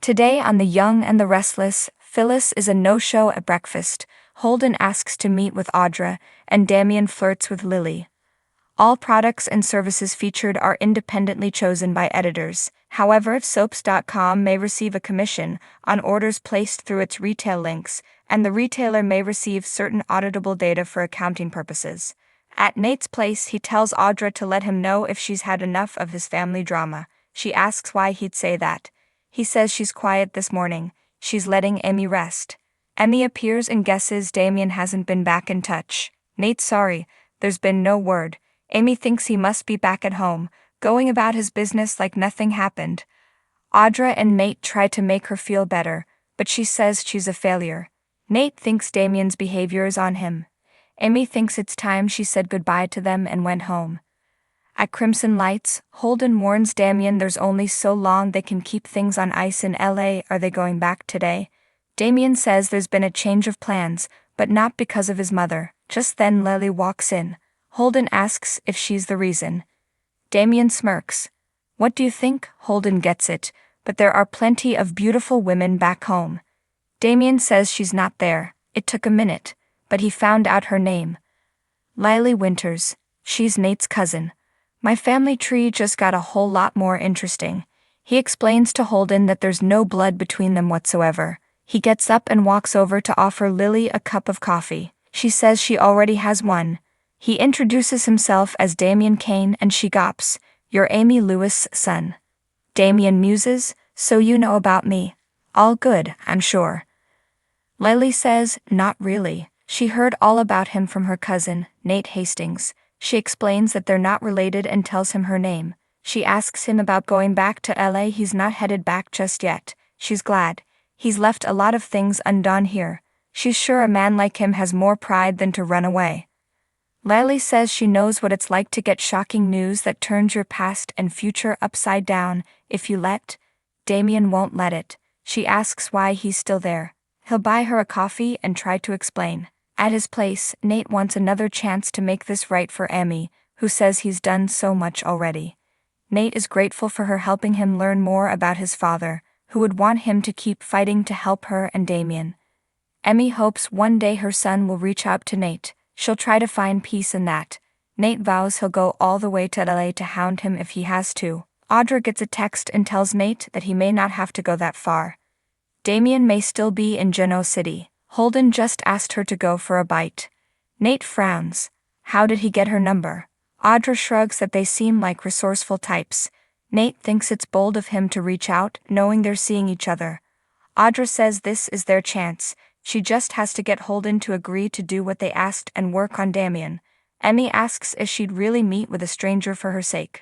Today on The Young and the Restless, Phyllis is a no-show at breakfast, Holden asks to meet with Audra, and Damien flirts with Lily. All products and services featured are independently chosen by editors. However, soaps.com may receive a commission on orders placed through its retail links, and the retailer may receive certain auditable data for accounting purposes. At Nate's place, he tells Audra to let him know if she's had enough of his family drama. She asks why he'd say that. He says she's quiet this morning. She's letting Amy rest. Amy appears and guesses Damien hasn't been back in touch. Nate's sorry, there's been no word. Amy thinks he must be back at home, going about his business like nothing happened. Audra and Nate try to make her feel better, but she says she's a failure. Nate thinks Damien's behavior is on him. Amy thinks it's time she said goodbye to them and went home. At Crimson Lights, Holden warns Damien there's only so long they can keep things on ice in LA. Are they going back today? Damien says there's been a change of plans, but not because of his mother. Just then Lily walks in. Holden asks if she's the reason. Damien smirks. What do you think? Holden gets it, but there are plenty of beautiful women back home. Damien says she's not there. It took a minute, but he found out her name. Lily Winters. She's Nate's cousin. My family tree just got a whole lot more interesting. He explains to Holden that there's no blood between them whatsoever. He gets up and walks over to offer Lily a cup of coffee. She says she already has one. He introduces himself as Damien Kane and she gawps. You're Amy Lewis' son. Damien muses, so you know about me. All good, I'm sure. Lily says, not really. She heard all about him from her cousin, Nate Hastings. She explains that they're not related and tells him her name. She asks him about going back to LA. He's not headed back just yet. She's glad. He's left a lot of things undone here. She's sure a man like him has more pride than to run away. Lily says she knows what it's like to get shocking news that turns your past and future upside down if you let. Damien won't let it. She asks why he's still there. He'll buy her a coffee and try to explain. At his place, Nate wants another chance to make this right for Amy, who says he's done so much already. Nate is grateful for her helping him learn more about his father, who would want him to keep fighting to help her and Damien. Amy hopes one day her son will reach out to Nate. She'll try to find peace in that. Nate vows he'll go all the way to LA to hound him if he has to. Audra gets a text and tells Nate that he may not have to go that far. Damien may still be in Genoa City. Holden just asked her to go for a bite. Nate frowns. How did he get her number? Audra shrugs that they seem like resourceful types. Nate thinks it's bold of him to reach out, knowing they're seeing each other. Audra says this is their chance. She just has to get Holden to agree to do what they asked and work on Damien. Amy asks if she'd really meet with a stranger for her sake.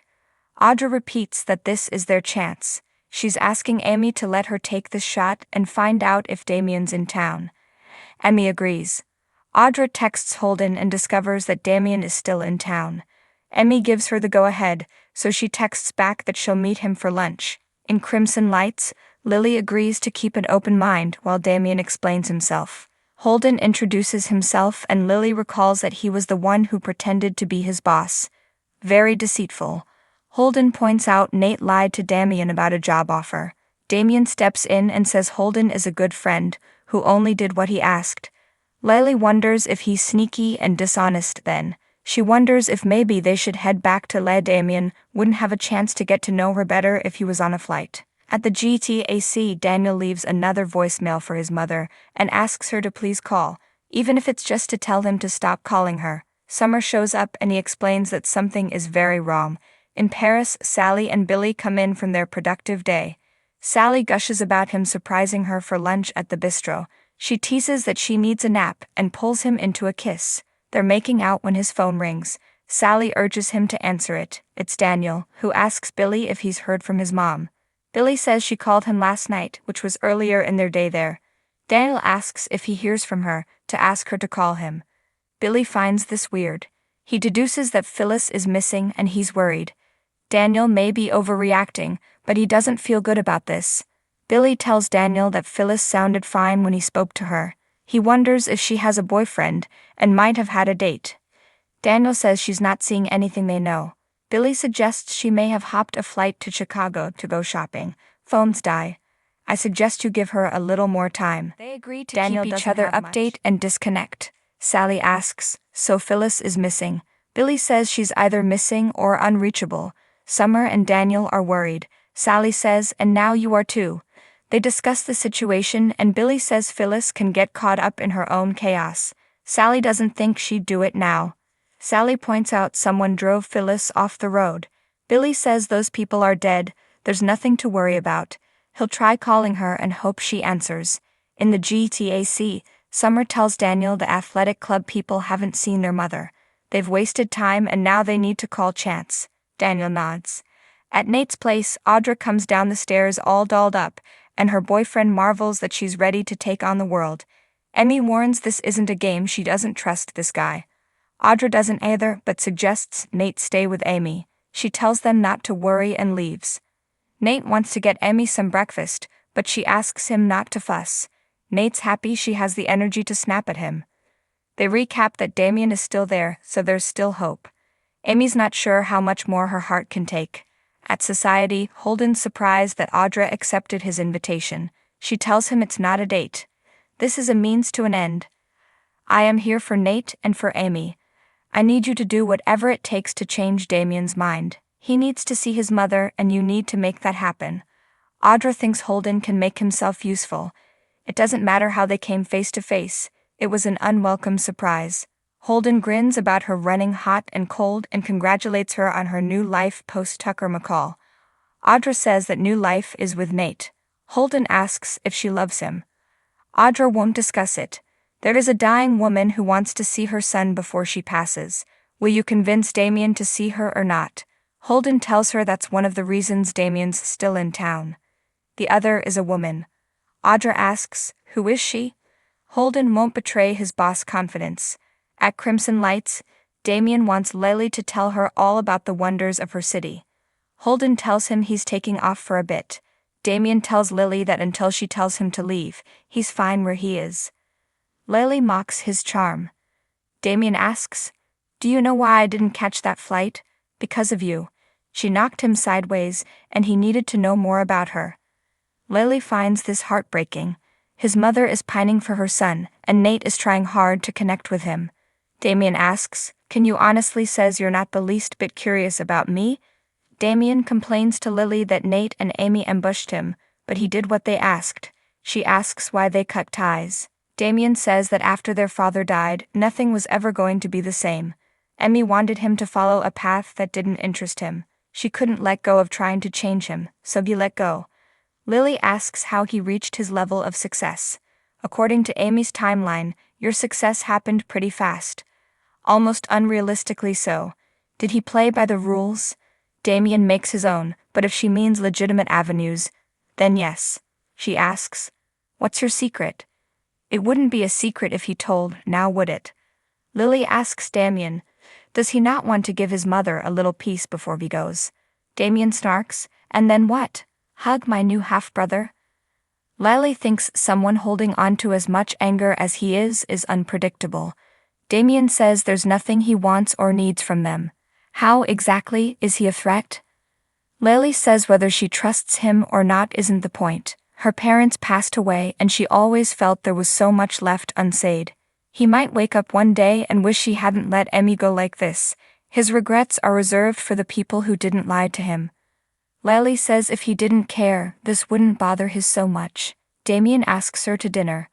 Audra repeats that this is their chance. She's asking Amy to let her take this shot and find out if Damien's in town. Amy agrees. Audra texts Holden and discovers that Damien is still in town. Amy gives her the go-ahead, so she texts back that she'll meet him for lunch. In Crimson Lights, Lily agrees to keep an open mind while Damien explains himself. Holden introduces himself and Lily recalls that he was the one who pretended to be his boss. Very deceitful. Holden points out Nate lied to Damien about a job offer. Damien steps in and says Holden is a good friend, who only did what he asked. Lily wonders if he's sneaky and dishonest then. She wonders if maybe they should head back to LA. Damien wouldn't have a chance to get to know her better if he was on a flight. At the GTAC, Daniel leaves another voicemail for his mother and asks her to please call, even if it's just to tell him to stop calling her. Summer shows up and he explains that something is very wrong. In Paris, Sally and Billy come in from their productive day. Sally gushes about him surprising her for lunch at the bistro. She teases that she needs a nap and pulls him into a kiss. They're making out when his phone rings. Sally urges him to answer it. It's Daniel, who asks Billy if he's heard from his mom. Billy says she called him last night, which was earlier in their day there. Daniel asks if he hears from her, to ask her to call him. Billy finds this weird. He deduces that Phyllis is missing and he's worried. Daniel may be overreacting, but he doesn't feel good about this. Billy tells Daniel that Phyllis sounded fine when he spoke to her. He wonders if she has a boyfriend, and might have had a date. Daniel says she's not seeing anything they know. Billy suggests she may have hopped a flight to Chicago to go shopping. Phones die. I suggest you give her a little more time. They agree to Daniel keep each doesn't other have update much. and disconnect. Sally asks, so Phyllis is missing. Billy says she's either missing or unreachable. Summer and Daniel are worried. Sally says, and now you are too. They discuss the situation and Billy says Phyllis can get caught up in her own chaos. Sally doesn't think she'd do it now. Sally points out someone drove Phyllis off the road. Billy says those people are dead, there's nothing to worry about. He'll try calling her and hope she answers. In the GTAC, Summer tells Daniel the athletic club people haven't seen their mother. They've wasted time and now they need to call Chance. Daniel nods. At Nate's place, Audra comes down the stairs all dolled up, and her boyfriend marvels that she's ready to take on the world. Emmy warns this isn't a game, she doesn't trust this guy. Audra doesn't either, but suggests Nate stay with Amy. She tells them not to worry and leaves. Nate wants to get Emmy some breakfast, but she asks him not to fuss. Nate's happy she has the energy to snap at him. They recap that Damien is still there, so there's still hope. Amy's not sure how much more her heart can take. At society, Holden's surprised that Audra accepted his invitation. She tells him it's not a date. This is a means to an end. I am here for Nate and for Amy. I need you to do whatever it takes to change Damien's mind. He needs to see his mother and you need to make that happen. Audra thinks Holden can make himself useful. It doesn't matter how they came face to face. It was an unwelcome surprise. Holden grins about her running hot and cold and congratulates her on her new life post-Tucker McCall. Audra says that new life is with Nate. Holden asks if she loves him. Audra won't discuss it. There is a dying woman who wants to see her son before she passes. Will you convince Damien to see her or not? Holden tells her that's one of the reasons Damien's still in town. The other is a woman. Audra asks, who is she? Holden won't betray his boss' confidence. At Crimson Lights, Damien wants Lily to tell her all about the wonders of her city. Holden tells him he's taking off for a bit. Damien tells Lily that until she tells him to leave, he's fine where he is. Lily mocks his charm. Damien asks, do you know why I didn't catch that flight? Because of you. She knocked him sideways, and he needed to know more about her. Lily finds this heartbreaking. His mother is pining for her son, and Nate is trying hard to connect with him. Damien asks, can you honestly says you're not the least bit curious about me? Damien complains to Lily that Nate and Amy ambushed him, but he did what they asked. She asks why they cut ties. Damien says that after their father died, nothing was ever going to be the same. Emmy wanted him to follow a path that didn't interest him. She couldn't let go of trying to change him, so he let go. Lily asks how he reached his level of success. According to Amy's timeline, your success happened pretty fast. Almost unrealistically so. Did he play by the rules? Damien makes his own, but if she means legitimate avenues, then yes. She asks, what's your secret? It wouldn't be a secret if he told, now would it? Lily asks Damien, does he not want to give his mother a little peace before he goes? Damien snarks, and then what? Hug my new half-brother? Lily thinks someone holding on to as much anger as he is unpredictable. Damien says there's nothing he wants or needs from them. How exactly is he a threat? Lily says whether she trusts him or not isn't the point. Her parents passed away and she always felt there was so much left unsaid. He might wake up one day and wish he hadn't let Emmy go like this. His regrets are reserved for the people who didn't lie to him. Lily says if he didn't care, this wouldn't bother his so much. Damien asks her to dinner.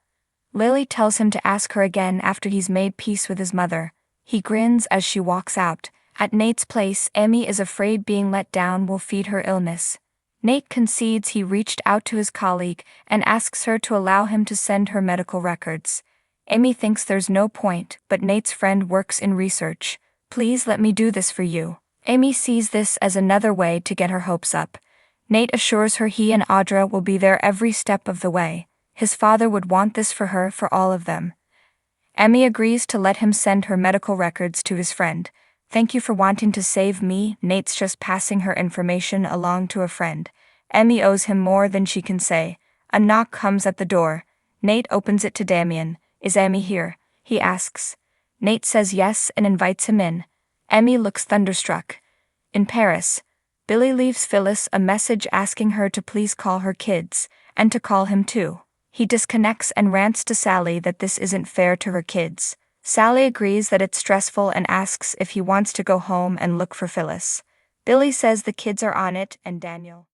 Lily tells him to ask her again after he's made peace with his mother. He grins as she walks out. At Nate's place, Emmy is afraid being let down will feed her illness. Nate concedes he reached out to his colleague and asks her to allow him to send her medical records. Amy thinks there's no point, but Nate's friend works in research. Please let me do this for you. Amy sees this as another way to get her hopes up. Nate assures her he and Audra will be there every step of the way. His father would want this for her, for all of them. Amy agrees to let him send her medical records to his friend. Thank you for wanting to save me. Nate's just passing her information along to a friend. Amy owes him more than she can say. A knock comes at the door. Nate opens it to Damien. Is Amy here? He asks. Nate says yes and invites him in. Amy looks thunderstruck. In Paris, Billy leaves Phyllis a message asking her to please call her kids, and to call him too. He disconnects and rants to Sally that this isn't fair to her kids. Sally agrees that it's stressful and asks if he wants to go home and look for Phyllis. Billy says the kids are on it, and Daniel